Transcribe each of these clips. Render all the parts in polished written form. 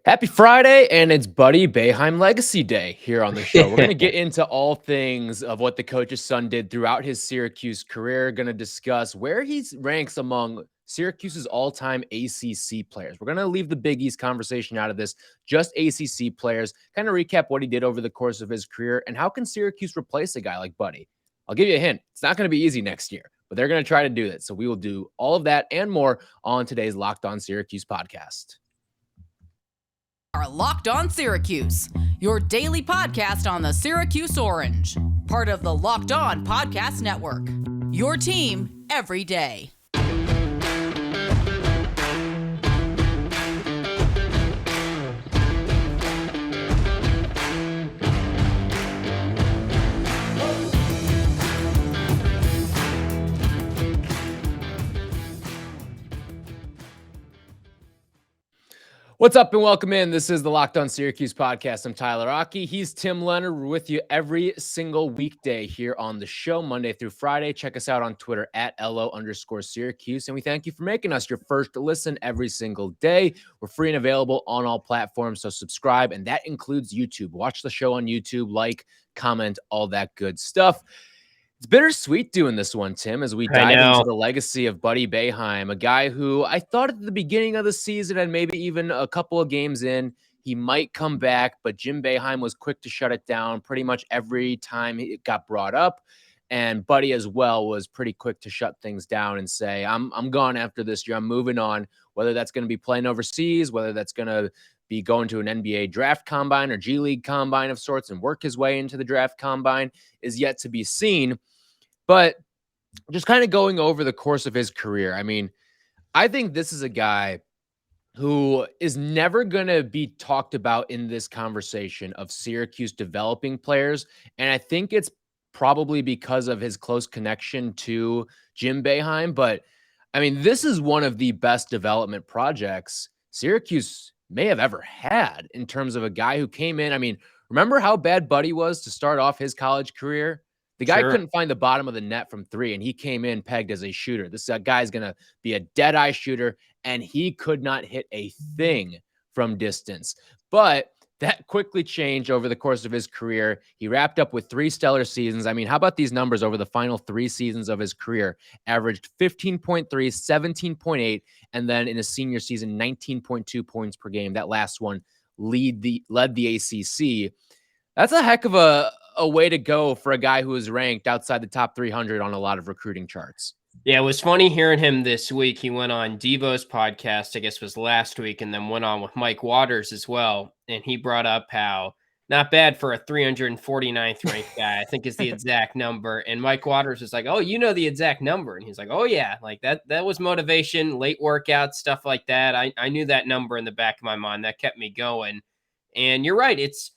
Happy Friday, and it's Buddy Boeheim Legacy Day here on the show. We're going to get into all things of what the coach's son did throughout his Syracuse career. Going to discuss where he ranks among Syracuse's all-time ACC players. We're going to leave the Big East conversation out of this, just ACC players, kind of recap what he did over the course of his career, and how can Syracuse replace a guy like Buddy? I'll give you a hint. It's not going to be easy next year, but they're going to try to do that. So we will do all of that and more on today's Locked On Syracuse podcast. Are Locked On Syracuse, your daily podcast on the Syracuse Orange, part of the Locked On Podcast Network. Your team every day. What's up and welcome in. This is the Locked On Syracuse podcast. I'm Tyler Aki. He's Tim Leonard. We're with you every single weekday here on the show, Monday through Friday. Check us out on Twitter at @LO_Syracuse. And we thank you for making us your first listen every single day. We're free and available on all platforms, so subscribe. And that includes YouTube. Watch the show on YouTube, like, comment, all that good stuff. It's bittersweet doing this one, Tim, as we dive into the legacy of Buddy Boeheim, a guy who I thought at the beginning of the season and maybe even a couple of games in, he might come back, but Jim Boeheim was quick to shut it down pretty much every time it got brought up. And Buddy as well was pretty quick to shut things down and say, I'm gone after this year. I'm moving on, whether that's going to be playing overseas, whether that's going to be going to an NBA draft combine or G League combine of sorts and work his way into the draft combine is yet to be seen. But just kind of going over the course of his career, I mean, I think this is a guy who is never going to be talked about in this conversation of Syracuse developing players. And I think it's probably because of his close connection to Jim Boeheim. But I mean, this is one of the best development projects Syracuse may have ever had in terms of a guy who came in. I mean, remember how bad Buddy was to start off his college career? The guy couldn't find the bottom of the net from three, and he came in pegged as a shooter. This guy's going to be a dead-eye shooter, and he could not hit a thing from distance. But that quickly changed over the course of his career. He wrapped up with 3 stellar seasons. I mean, how about these numbers over the final 3 seasons of his career? Averaged 15.3, 17.8, and then in his senior season, 19.2 points per game. That last one led the ACC. That's a heck of a way to go for a guy who is ranked outside the top 300 on a lot of recruiting charts. Yeah, it was funny hearing him this week. He went on Devo's podcast, I guess was last week, and then went on with Mike Waters as well. And he brought up how not bad for a 349th ranked guy, I think is the exact number. And Mike Waters was like, "Oh, you know the exact number." And he's like, "Oh yeah, like that was motivation, late workouts, stuff like that. I knew that number in the back of my mind. That kept me going." And you're right, it's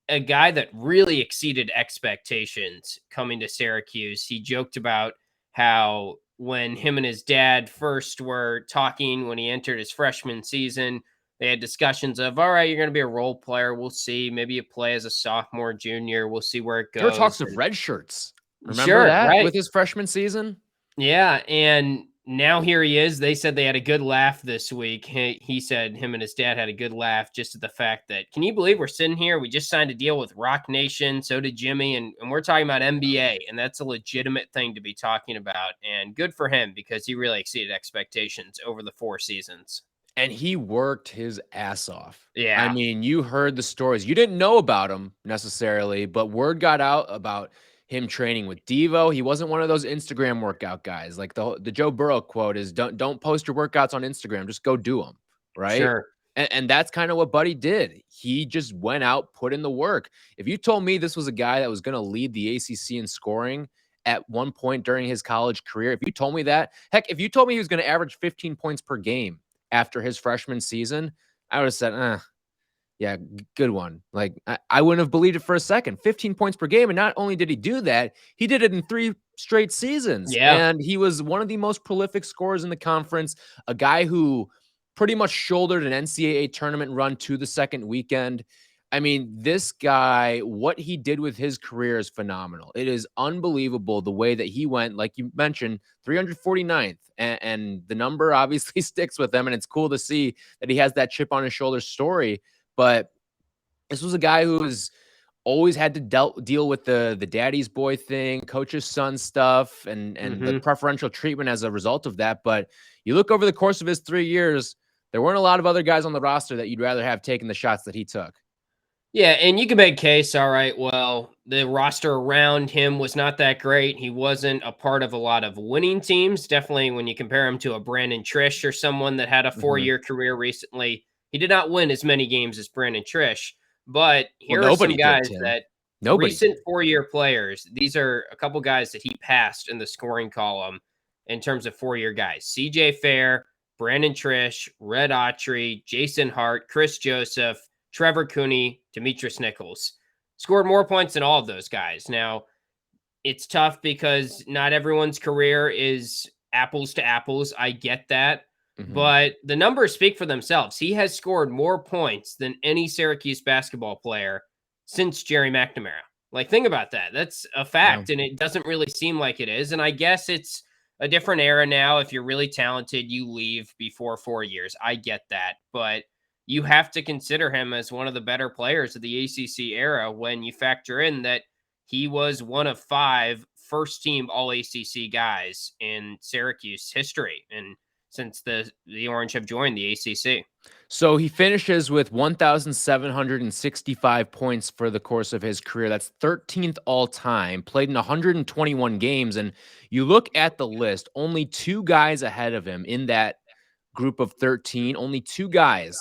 a guy that really exceeded expectations coming to Syracuse. He joked about how when him and his dad first were talking when he entered his freshman season, they had discussions of, all right, you're going to be a role player. We'll see. Maybe you play as a sophomore, junior. We'll see where it goes. There were talks of red shirts. Remember that right? With his freshman season? Yeah, and now here he is. They said they had a good laugh this week. He said him and his dad had a good laugh just at the fact that, can you believe we're sitting here? We just signed a deal with Rock Nation. So did Jimmy. And we're talking about NBA. And that's a legitimate thing to be talking about. And good for him because he really exceeded expectations over the 4 seasons. And he worked his ass off. Yeah. I mean, you heard the stories. You didn't know about him necessarily, but word got out about him training with Devo. He wasn't one of those Instagram workout guys. Like the Joe Burrow quote is, don't post your workouts on Instagram. Just go do them. Right. Sure. And that's kind of what Buddy did. He just went out, put in the work. If you told me this was a guy that was going to lead the ACC in scoring at one point during his college career, if you told me that, heck, if you told me he was going to average 15 points per game after his freshman season, I would have said, yeah, good one. Like, I wouldn't have believed it for a second. 15 points per game. And not only did he do that, he did it in 3 straight seasons. Yeah. And he was one of the most prolific scorers in the conference, a guy who pretty much shouldered an NCAA tournament run to the second weekend. I mean, this guy, what he did with his career is phenomenal. It is unbelievable the way that he went, like you mentioned, 349th. And the number obviously sticks with him. And it's cool to see that he has that chip on his shoulder story. But this was a guy who has always had to deal with the daddy's boy thing, coach's son stuff, and the preferential treatment as a result of that. But you look over the course of his 3 years, there weren't a lot of other guys on the roster that you'd rather have taken the shots that he took. Yeah, and you can make a case, all right, well, the roster around him was not that great. He wasn't a part of a lot of winning teams. Definitely when you compare him to a Brandon Trish or someone that had a 4-year career recently, he did not win as many games as Brandon Trish. But here are some guys that recent 4-year players, these are a couple guys that he passed in the scoring column in terms of 4-year guys. CJ Fair, Brandon Trish, Red Autry, Jason Hart, Chris Joseph, Trevor Cooney, Demetrius Nichols. Scored more points than all of those guys. Now, it's tough because not everyone's career is apples to apples. I get that. But the numbers speak for themselves. He has scored more points than any Syracuse basketball player since Jerry McNamara. Like, think about that. That's a fact, and it doesn't really seem like it is. And I guess it's a different era now. If you're really talented, you leave before 4 years. I get that. But you have to consider him as one of the better players of the ACC era when you factor in that he was one of 5 first-team All-ACC guys in Syracuse history, and since the Orange have joined the ACC. So he finishes with 1,765 points for the course of his career. That's 13th all-time, played in 121 games. And you look at the list, only 2 guys ahead of him in that group of 13, only 2 guys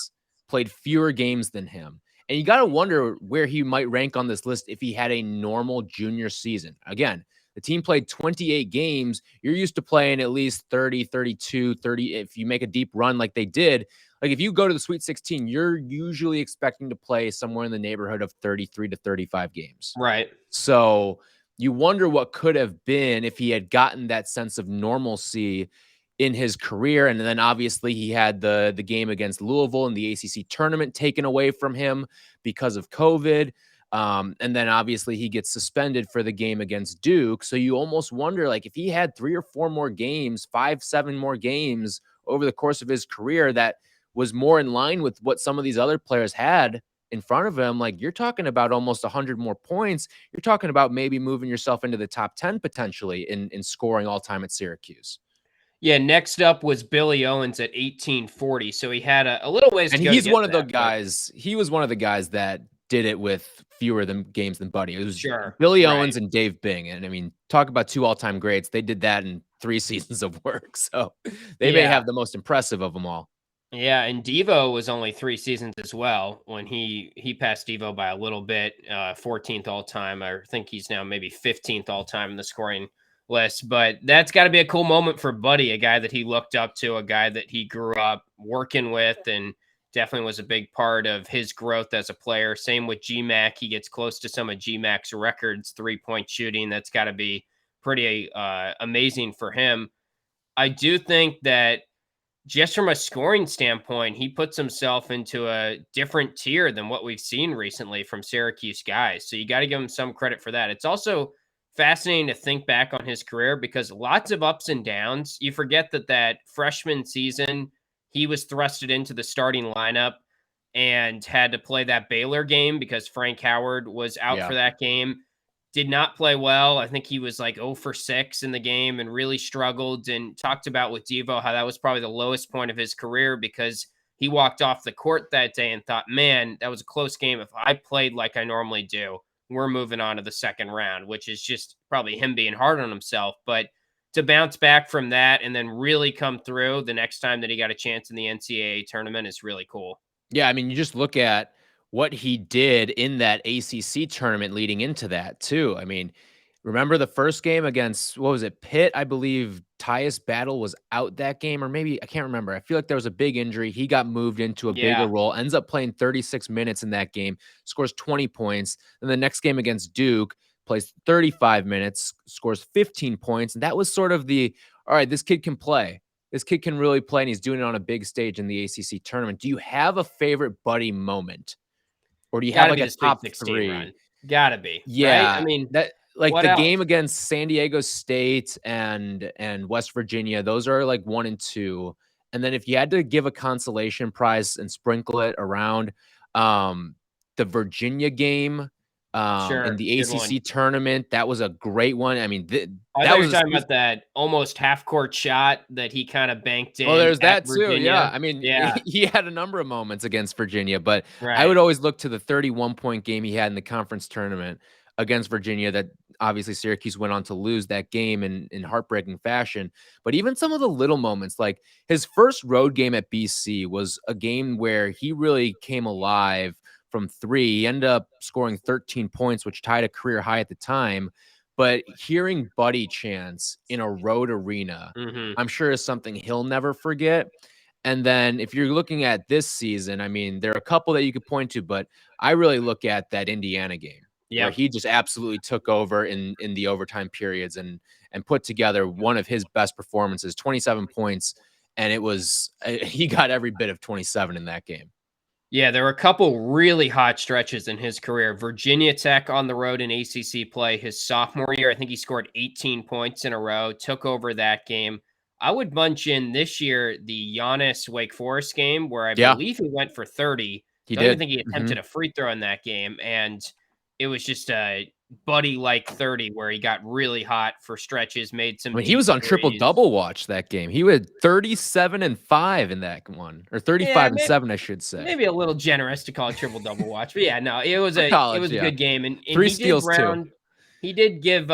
played fewer games than him. And you got to wonder where he might rank on this list if he had a normal junior season. Again, the team played 28 games. You're used to playing at least 30, 32, 30. If you make a deep run like they did, like if you go to the Sweet 16, you're usually expecting to play somewhere in the neighborhood of 33 to 35 games. Right. So you wonder what could have been if he had gotten that sense of normalcy in his career. And then obviously he had the game against Louisville in the ACC tournament taken away from him because of COVID. And then obviously he gets suspended for the game against Duke. So you almost wonder, like, if he had 3 or 4 more games, 5, 7 more games over the course of his career that was more in line with what some of these other players had in front of him, like, you're talking about almost 100 more points. You're talking about maybe moving yourself into the top 10 potentially in scoring all time at Syracuse. Yeah, next up was Billy Owens at 1840. So he had a little ways to go. And he's one of the guys. He was one of the guys that did it with fewer games than Buddy. It was Billy Owens and Dave Bing. And I mean, talk about 2 all-time greats. They did that in 3 seasons of work. So they may have the most impressive of them all. Yeah, and Devo was only 3 seasons as well when he passed Devo by a little bit, 14th all-time. I think he's now maybe 15th all-time in the scoring list. But that's got to be a cool moment for Buddy, a guy that he looked up to, a guy that he grew up working with, and definitely was a big part of his growth as a player. Same with GMAC. He gets close to some of GMAC's records, 3-point shooting. That's got to be pretty amazing for him. I do think that just from a scoring standpoint, he puts himself into a different tier than what we've seen recently from Syracuse guys. So you got to give him some credit for that. It's also fascinating to think back on his career because lots of ups and downs. You forget that freshman season, he was thrusted into the starting lineup and had to play that Baylor game because Frank Howard was out for that game. Did not play well. I think he was like 0 for 6 in the game and really struggled, and talked about with Devo how that was probably the lowest point of his career because he walked off the court that day and thought, man, that was a close game. If I played like I normally do, we're moving on to the second round, which is just probably him being hard on himself. But to bounce back from that and then really come through the next time that he got a chance in the NCAA tournament is really cool. Yeah, I mean, you just look at what he did in that ACC tournament leading into that too. I mean, remember the first game against, what was it, Pitt? I believe Tyus Battle was out that game, or maybe, I can't remember. I feel like there was a big injury. He got moved into a bigger role, ends up playing 36 minutes in that game, scores 20 points. Then the next game against Duke, plays 35 minutes, scores 15 points. And that was sort of all right, this kid can play. This kid can really play, and he's doing it on a big stage in the ACC tournament. Do you have a favorite Buddy moment? Or do you have Gotta like be a the Sweet top 16 3? run. Gotta be, right? I Yeah, mean, that like what the else? game against San Diego State and West Virginia, those are like 1 and 2. And then if you had to give a consolation prize and sprinkle it around, the Virginia game, in Sure, the good one. ACC tournament, that was a great one. I mean, I that thought you was were talking about that almost half-court shot that he kinda banked well, in there's at that too. Yeah. Virginia. I mean, Yeah, he had a number of moments against Virginia, but I would right. always look to the 31-point game he had in the conference tournament against Virginia that obviously Syracuse went on to lose that game in heartbreaking fashion. But even some of the little moments, like his first road game at BC was a game where he really came alive from 3. He ended up scoring 13 points, which tied a career high at the time. But hearing Buddy chants in a road arena, Mhm. I'm sure is something he'll never forget. And then if you're looking at this season, I mean, there are a couple that you could point to, but I really look at that Indiana game where Yep. he just absolutely took over in the overtime periods and put together one of his best performances, 27 points, and it was he got every bit of 27 in that game. Yeah, there were a couple really hot stretches in his career. Virginia Tech on the road in ACC play his sophomore year. I think he scored 18 points in a row, took over that game. I would bunch in this year the Giannis Wake Forest game where I Yeah, believe he went for 30. he Don't even did. think he attempted a free throw in that game. And it was just a buddy like 30 where he got really hot for stretches, made some I mean, he deep was on triple threes. double watch that game. He had 37 and 5 in that one, or 35 Yeah, and 7, I should say. maybe a little generous to call it triple double watch, but yeah, no, For it college, was a yeah. good game, and 3 he did steals too. he did give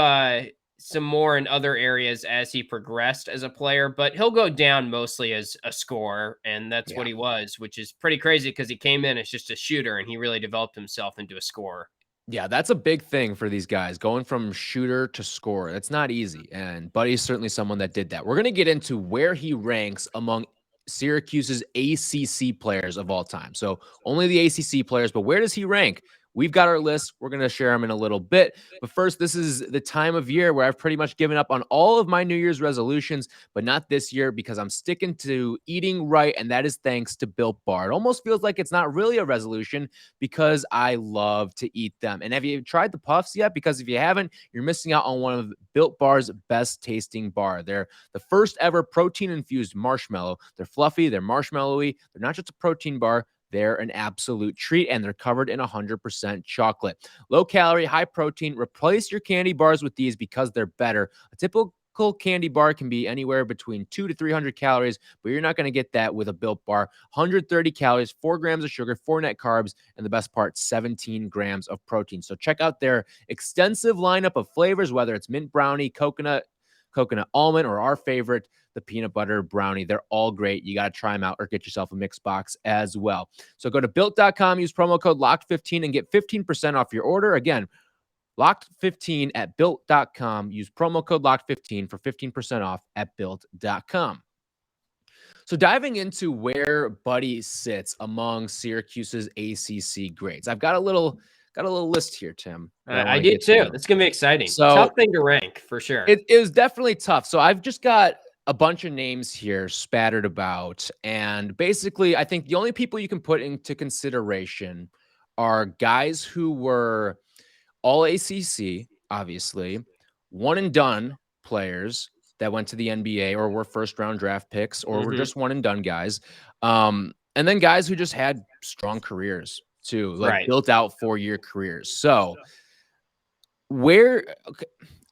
some more in other areas as he progressed as a player, but he'll go down mostly as a scorer, and that's Yeah. what he was, which is pretty crazy because he came in as just a shooter, and he really developed himself into a scorer. Yeah, that's a big thing for these guys, going from shooter to scorer. That's not easy. And Buddy's certainly someone that did that. We're going to get into where he ranks among Syracuse's ACC players of all time. So only the ACC players, but where does he rank? We've got our list. We're going to share them in a little bit. But first, this is the time of year where I've pretty much given up on all of my New Year's resolutions, but not this year because I'm sticking to eating right. And that is thanks to Built Bar. It almost feels like it's not really a resolution because I love to eat them. And have you tried the puffs yet? Because if you haven't, you're missing out on one of Built Bar's best tasting bar. They're the first ever protein infused marshmallow. They're fluffy, they're marshmallowy. They're not just a protein bar. They're an absolute treat, and they're covered in 100% chocolate. Low calorie, high protein. Replace your candy bars with these because they're better. A typical candy bar can be anywhere between 200 to 300 calories, but you're not going to get that with a Built Bar. 130 calories, 4 grams of sugar, 4 net carbs, and the best part, 17 grams of protein. So check out their extensive lineup of flavors, whether it's mint brownie, coconut almond, or our favorite, the peanut butter brownie. They're all great. You got to try them out or get yourself a mix box as well. So go to built.com, use promo code LOCKED15 and get 15% off your order. Again, LOCKED15 at built.com. Use promo code LOCKED15 for 15% off at built.com. So diving into where Buddy sits among Syracuse's ACC grades, I've got a little list here, Tim. I did too. That's gonna be exciting. So Tough thing to rank for sure. it was definitely tough. So I've just got a bunch of names here spattered about. And basically, I think the only people you can put into consideration are guys who were all ACC, obviously, one and done players that went to the NBA or were first round draft picks or were just one and done guys. And then guys who just had strong careers too, like Right. built out 4-year careers. So okay,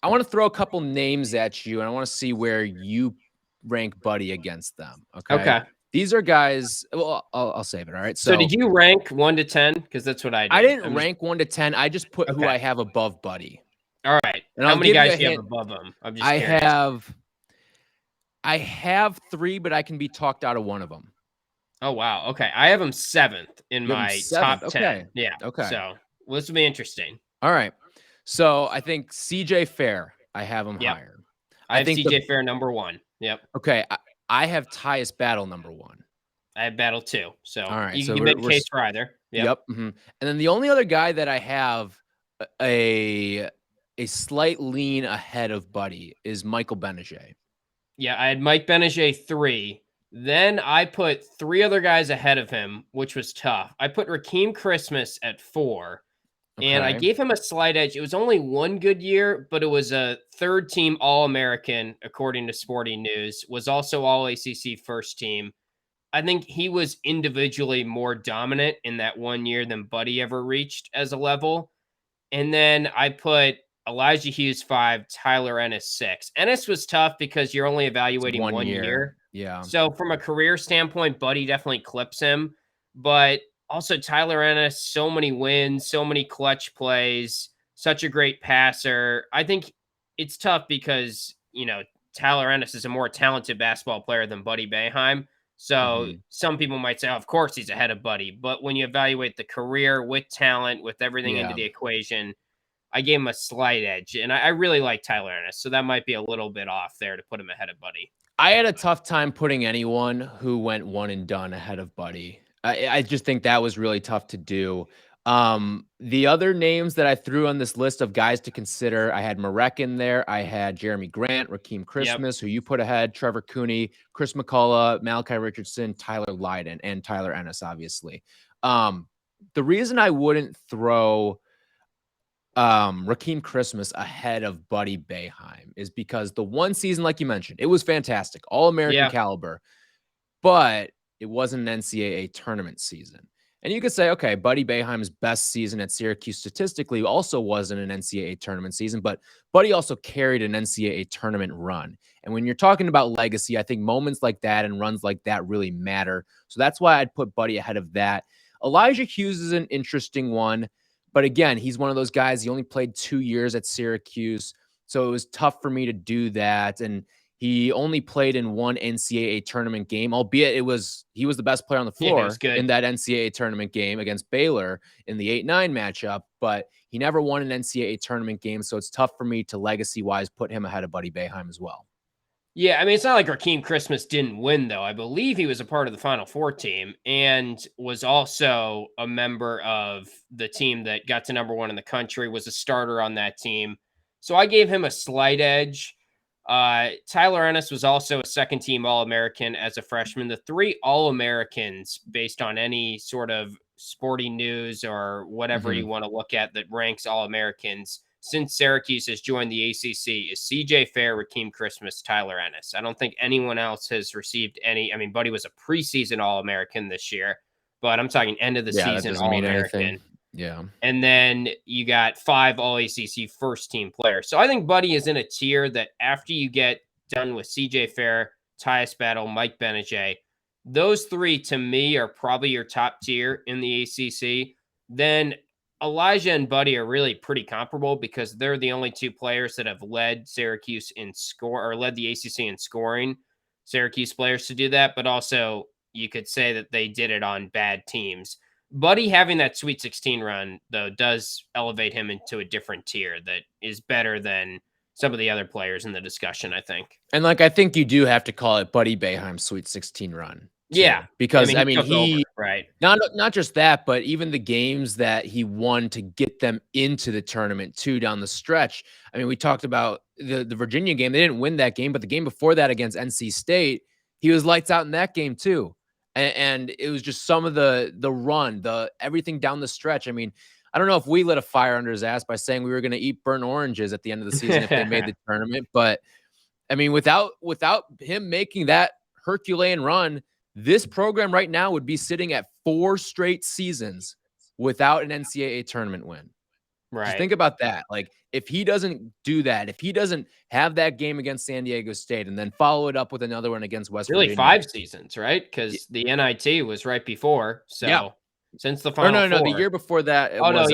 I want to throw a couple names at you and I want to see where you rank Buddy against them. Okay. These are guys. Well, I'll save it. All right. So did you rank 1 to 10? Because that's what I did. I didn't rank 1 to 10. I just put who Okay. I have above Buddy. All right. And How I'll many give you guys a do you have hint. above him? I'm just curious. I have 3, but I can be talked out of one of them. Oh, wow. Okay. I have him 7th in You have him my 7th? top 10. Okay. Yeah. Okay. So this will be interesting. All right. So I think CJ Fair, I have him Yep. higher. I have think CJ Fair number 1. Yep. Okay. I have Tyus Battle number 1. I have Battle 2. So All right. you So can make a case for either. Yep. And then the only other guy that I have a slight lean ahead of Buddy is Michael Benajay. Yeah. I had Mike Benajay 3. Then I put 3 other guys ahead of him, which was tough. I put Rakeem Christmas at 4, and I Okay. gave him a slight edge. It was only one good year, but it was a third-team All-American, according to Sporting News, was also All-ACC first team. I think he was individually more dominant in that 1 year than Buddy ever reached as a level. And then I put Elijah Hughes 5, Tyler Ennis 6. Ennis was tough because you're only It's evaluating 1 1 year. year. Yeah. So from a career standpoint, Buddy definitely clips him. But also Tyler Ennis, so many wins, so many clutch plays, such a great passer. I think it's tough because, Tyler Ennis is a more talented basketball player than Buddy Boeheim. So Mhm. some people might say, oh, of course he's ahead of Buddy. But when you evaluate the career with talent, with everything into Yeah. the equation, I gave him a slight edge. And I really like Tyler Ennis. So that might be a little bit off there to put him ahead of Buddy. I had a tough time putting anyone who went one and done ahead of Buddy. I just think that was really tough to do. The other names that I threw on this list of guys to consider, I had Marek in there. I had Jeremy Grant, Rakeem Yep. Christmas, who you put ahead, Trevor Cooney, Chris McCullough, Malachi Richardson, Tyler Lydon, and Tyler Ennis, obviously. The reason I wouldn't throw Rakeem Christmas ahead of Buddy Boeheim is because the one season, like you mentioned, it was fantastic, All-American Yeah. caliber, but it wasn't an NCAA tournament season. And you could say, okay, Buddy Boeheim's best season at Syracuse statistically also wasn't an NCAA tournament season, but Buddy also carried an NCAA tournament run. And when you're talking about legacy, I think moments like that and runs like that really matter. So that's why I'd put Buddy ahead of that. Elijah Hughes is an interesting one. But again, he's one of those guys. He only played 2 years at Syracuse, so it was tough for me to do that. And he only played in one NCAA tournament game, albeit he was the best player on the Yeah, it was floor good. in that NCAA tournament game against Baylor in the 8-9 matchup. But he never won an NCAA tournament game, so it's tough for me to legacy-wise put him ahead of Buddy Boeheim as well. Yeah, I mean, it's not like Rakeem Christmas didn't win, though. I believe he was a part of the Final Four team and was also a member of the team that got to number 1 in the country, was a starter on that team. So I gave him a slight edge. Tyler Ennis was also a second-team All-American as a freshman. The 3 All-Americans, based on any sort of sporting news or whatever you want to look at that ranks All-Americans, since Syracuse has joined the ACC, is CJ Fair, Rakeem Christmas, Tyler Ennis. I don't think anyone else has received any. I mean, Buddy was a preseason All-American this year, but I'm talking end of the Yeah, that season doesn't mean All-American. anything. Yeah. And then you got 5 All-ACC first-team players. So I think Buddy is in a tier that after you get done with CJ Fair, Tyus Battle, Mike Benajay, those 3 to me are probably your top tier in the ACC. Then Elijah and Buddy are really pretty comparable because they're the only 2 players that have led Syracuse in score or led the ACC in scoring. Syracuse players to do that, but also you could say that they did it on bad teams. Buddy having that Sweet 16 run, though, does elevate him into a different tier that is better than some of the other players in the discussion, I think. And I think you do have to call it Buddy Boeheim's Sweet 16 run. Too, Yeah. because he took over, right. Not just that, but even the games that he won to get them into the tournament too down the stretch. I mean, we talked about the Virginia game. They didn't win that game, but the game before that against NC State, he was lights out in that game too. And it was just some of the run, everything down the stretch. I mean, I don't know if we lit a fire under his ass by saying we were going to eat burnt oranges at the end of the season if they made the tournament. But I mean, without him making that Herculean run, this program right now would be sitting at 4 straight seasons without an NCAA tournament win. Right. Just think about that. Like, if he doesn't do that, if he doesn't have that game against San Diego State and then follow it up with another one against West Virginia. Really 5 seasons, right? Because the NIT was right before. So since the Final Four. No, the year before that, it was,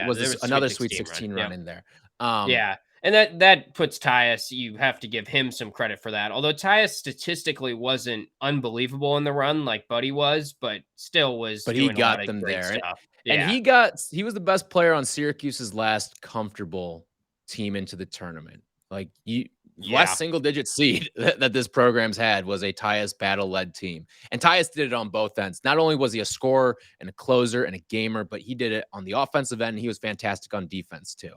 was another Sweet 16 run in there. Yeah. And that puts Tyus, you have to give him some credit for that. Although Tyus statistically wasn't unbelievable in the run like Buddy was, but still was But doing he got a lot them of great there. stuff. And he was the best player on Syracuse's last comfortable team into the tournament. Like, last single-digit seed that this program's had was a Tyus Battle-led team. And Tyus did it on both ends. Not only was he a scorer and a closer and a gamer, but he did it on the offensive end. He was fantastic on defense, too.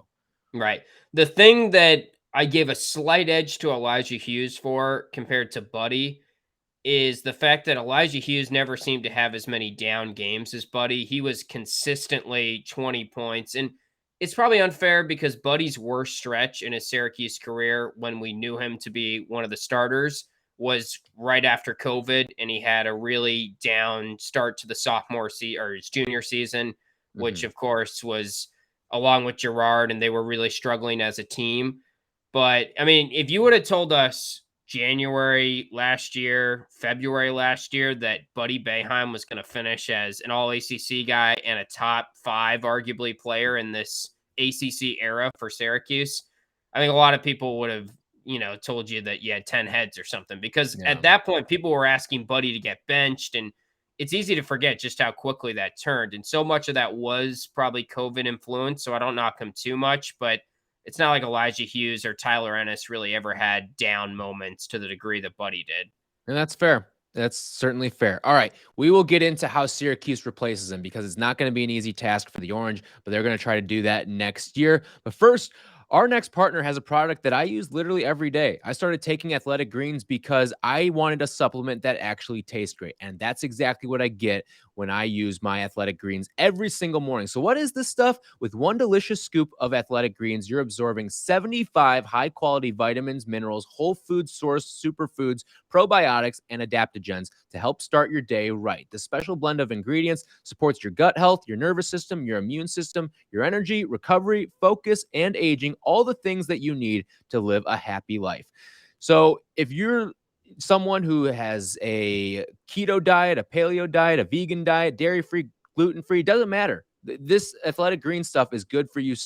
Right. The thing that I gave a slight edge to Elijah Hughes for compared to Buddy is the fact that Elijah Hughes never seemed to have as many down games as Buddy. He was consistently 20 points. And it's probably unfair because Buddy's worst stretch in his Syracuse career, when we knew him to be one of the starters, was right after COVID. And he had a really down start to the sophomore season or his junior season, which of course was along with Gerard, and they were really struggling as a team. But I mean, if you would have told us January last year, February last year, that Buddy Boeheim was going to finish as an all ACC guy and a top 5 arguably player in this ACC era for Syracuse, I think a lot of people would have, told you that you had 10 heads or something, because at that point, people were asking Buddy to get benched, and it's easy to forget just how quickly that turned. And so much of that was probably COVID influence. So I don't knock him too much, but it's not like Elijah Hughes or Tyler Ennis really ever had down moments to the degree that Buddy did. And that's fair. That's certainly fair. All right. We will get into how Syracuse replaces him, because it's not going to be an easy task for the Orange, but they're going to try to do that next year. But first, our next partner has a product that I use literally every day. I started taking Athletic Greens because I wanted a supplement that actually tastes great. And that's exactly what I get when I use my Athletic Greens every single morning. So what is this stuff? With one delicious scoop of Athletic Greens, you're absorbing 75 high-quality vitamins, minerals, whole food sourced superfoods, probiotics, and adaptogens to help start your day right. The special blend of ingredients supports your gut health, your nervous system, your immune system, your energy, recovery, focus, and aging, all the things that you need to live a happy life. So if you're someone who has a keto diet, a paleo diet, a vegan diet, dairy-free, gluten-free, doesn't matter. This Athletic Green stuff is good for you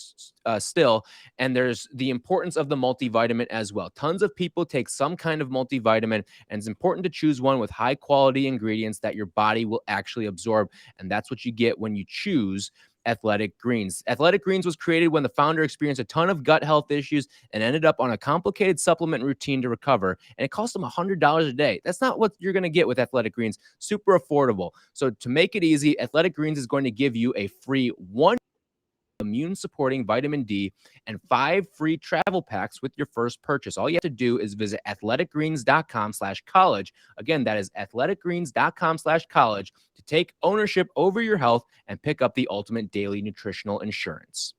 still. And there's the importance of the multivitamin as well. Tons of people take some kind of multivitamin, and it's important to choose one with high quality ingredients that your body will actually absorb. And that's what you get when you choose Athletic Greens. Athletic Greens was created when the founder experienced a ton of gut health issues and ended up on a complicated supplement routine to recover. And it cost him $100 a day. That's not what you're going to get with Athletic Greens. Super affordable. So to make it easy, Athletic Greens is going to give you a free 1 immune supporting vitamin D and 5 free travel packs with your first purchase. All you have to do is visit athleticgreens.com/college. Again, that is athleticgreens.com/college to take ownership over your health and pick up the ultimate daily nutritional insurance.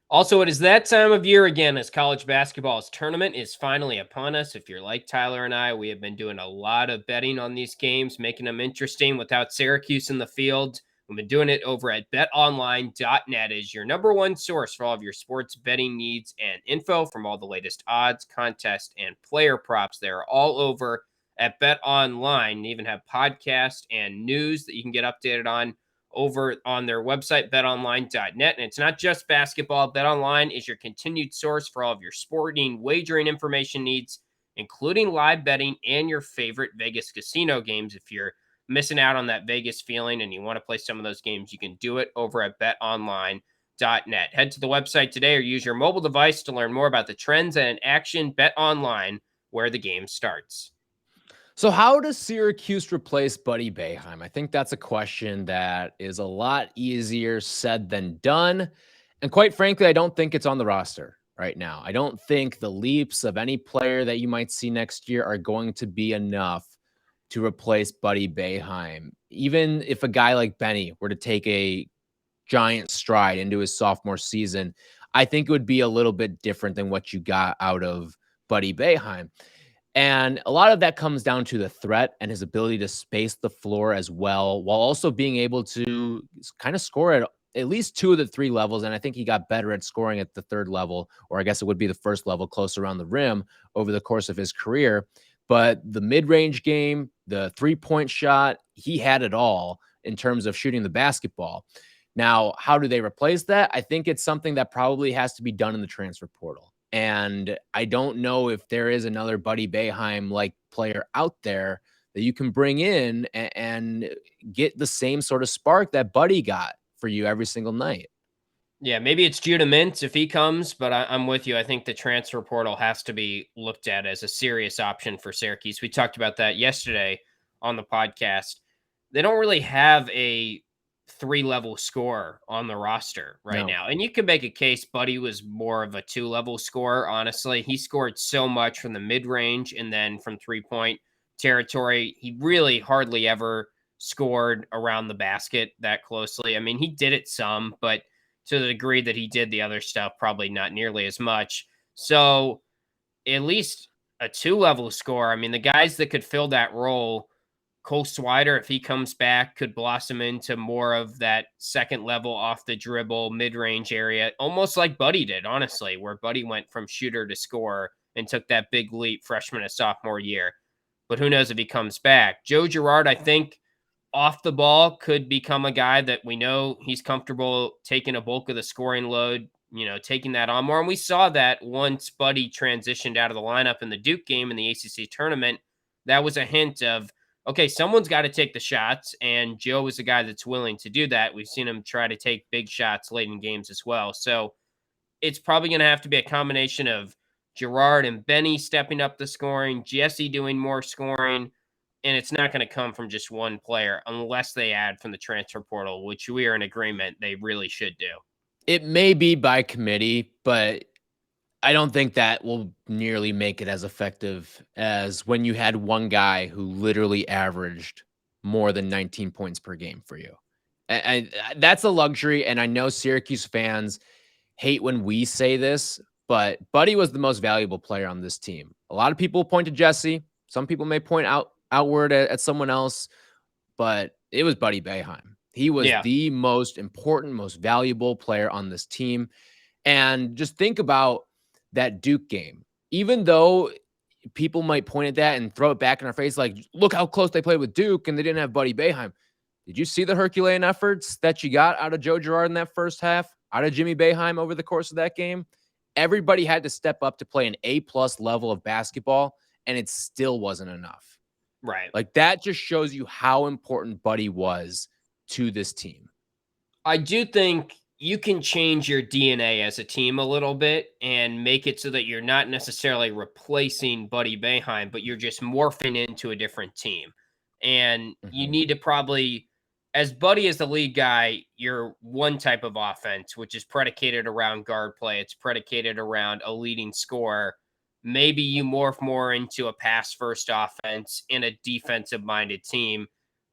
Also, it is that time of year again, as college basketball's tournament is finally upon us. If you're like Tyler and I, we have been doing a lot of betting on these games, making them interesting without Syracuse in the field. We've been doing it over at betonline.net, is your number one source for all of your sports betting needs and info, from all the latest odds, contests, and player props. They're all over at BetOnline. They even have podcasts and news that you can get updated on over on their website, betonline.net. And it's not just basketball. BetOnline is your continued source for all of your sporting wagering information needs, including live betting and your favorite Vegas casino games. If you're missing out on that Vegas feeling and you want to play some of those games, you can do it over at betonline.net. Head to the website today or use your mobile device to learn more about the trends and action. BetOnline, where the game starts. So how does Syracuse replace Buddy Boeheim? I think that's a question that is a lot easier said than done. And quite frankly, I don't think it's on the roster right now. I don't think the leaps of any player that you might see next year are going to be enough to replace Buddy Boeheim. Even if a guy like Benny were to take a giant stride into his sophomore season, I think it would be a little bit different than what you got out of Buddy Boeheim. And a lot of that comes down to the threat and his ability to space the floor as well, while also being able to kind of score at least 2 of the 3 levels. And I think he got better at scoring at the 3rd level, or I guess it would be the 1st level, close around the rim, over the course of his career. But the mid-range game, the 3-point shot, he had it all in terms of shooting the basketball. Now, how do they replace that? I think it's something that probably has to be done in the transfer portal. And I don't know if there is another Buddy Boeheim-like player out there that you can bring in and get the same sort of spark that Buddy got for you every single night. Yeah, maybe it's Judah Mintz if he comes, but I'm with you. I think the transfer portal has to be looked at as a serious option for Syracuse. We talked about that yesterday on the podcast. They don't really have a 3-level scorer on the roster right now. And you can make a case Buddy was more of a 2-level scorer, honestly. He scored so much from the mid-range and then from 3-point territory. He really hardly ever scored around the basket that closely. I mean, he did it some, but to the degree that he did the other stuff, probably not nearly as much. So at least a 2-level score. I mean, the guys that could fill that role, Cole Swider, if he comes back, could blossom into more of that second level off the dribble, mid-range area, almost like Buddy did, honestly, where Buddy went from shooter to scorer and took that big leap freshman to sophomore year. But who knows if he comes back. Joe Girard, I think, off the ball could become a guy that we know he's comfortable taking a bulk of the scoring load, taking that on more. And we saw that once Buddy transitioned out of the lineup in the Duke game in the ACC tournament. That was a hint of, okay, someone's got to take the shots, and Joe is a guy that's willing to do that. We've seen him try to take big shots late in games as well. So it's probably going to have to be a combination of Girard and Benny stepping up the scoring, Jesse doing more scoring, and it's not going to come from just one player unless they add from the transfer portal, which we are in agreement they really should do. It may be by committee, but I don't think that will nearly make it as effective as when you had one guy who literally averaged more than 19 points per game for you. And that's a luxury, and I know Syracuse fans hate when we say this, but Buddy was the most valuable player on this team. A lot of people point to Jesse. Some people may point outward at someone else, but it was Buddy Boeheim. He was the most important, most valuable player on this team. And just think about that Duke game. Even though people might point at that and throw it back in our face, like, look how close they played with Duke and they didn't have Buddy Boeheim. Did you see the Herculean efforts that you got out of Joe Girard in that first half, out of Jimmy Boeheim over the course of that game? Everybody had to step up to play an A+ level of basketball, and it still wasn't enough. Right. Like, that just shows you how important Buddy was to this team. I do think you can change your DNA as a team a little bit and make it so that you're not necessarily replacing Buddy Boeheim, but you're just morphing into a different team. And you need to probably, as Buddy is the lead guy, you're one type of offense, which is predicated around guard play. It's predicated around a leading scorer. Maybe you morph more into a pass-first offense in a defensive-minded team,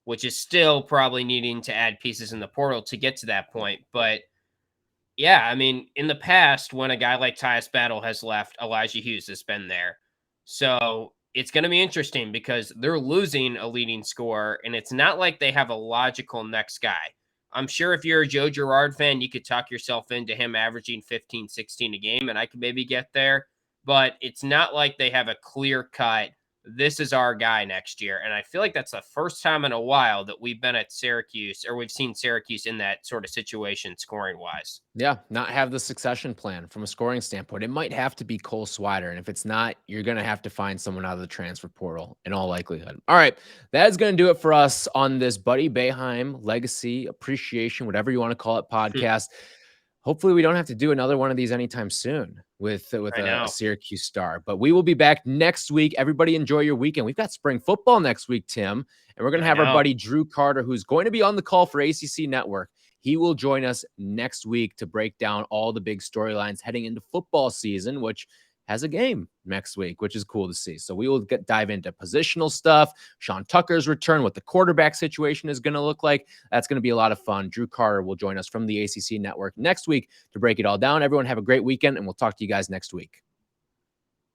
which is still probably needing to add pieces in the portal to get to that point. But yeah, I mean, in the past, when a guy like Tyus Battle has left, Elijah Hughes has been there. So it's going to be interesting because they're losing a leading scorer, and it's not like they have a logical next guy. I'm sure if you're a Joe Girard fan, you could talk yourself into him averaging 15, 16 a game, and I could maybe get there. But it's not like they have a clear cut, this is our guy next year. And I feel like that's the first time in a while that we've been at Syracuse, or we've seen Syracuse in that sort of situation scoring wise. Yeah, not have the succession plan from a scoring standpoint. It might have to be Cole Swider. And if it's not, you're going to have to find someone out of the transfer portal in all likelihood. All right, that is going to do it for us on this Buddy Boeheim legacy appreciation, whatever you want to call it, podcast. Hopefully we don't have to do another one of these anytime soon with a Syracuse star. But we will be back next week. Everybody enjoy your weekend. We've got spring football next week, Tim. And we're going to have our buddy Drew Carter, who's going to be on the call for ACC Network. He will join us next week to break down all the big storylines heading into football season, which has a game next week, which is cool to see. So we will dive into positional stuff, Sean Tucker's return, what the quarterback situation is going to look like. That's going to be a lot of fun. Drew Carter will join us from the ACC Network next week to break it all down. Everyone have a great weekend, and we'll talk to you guys next week.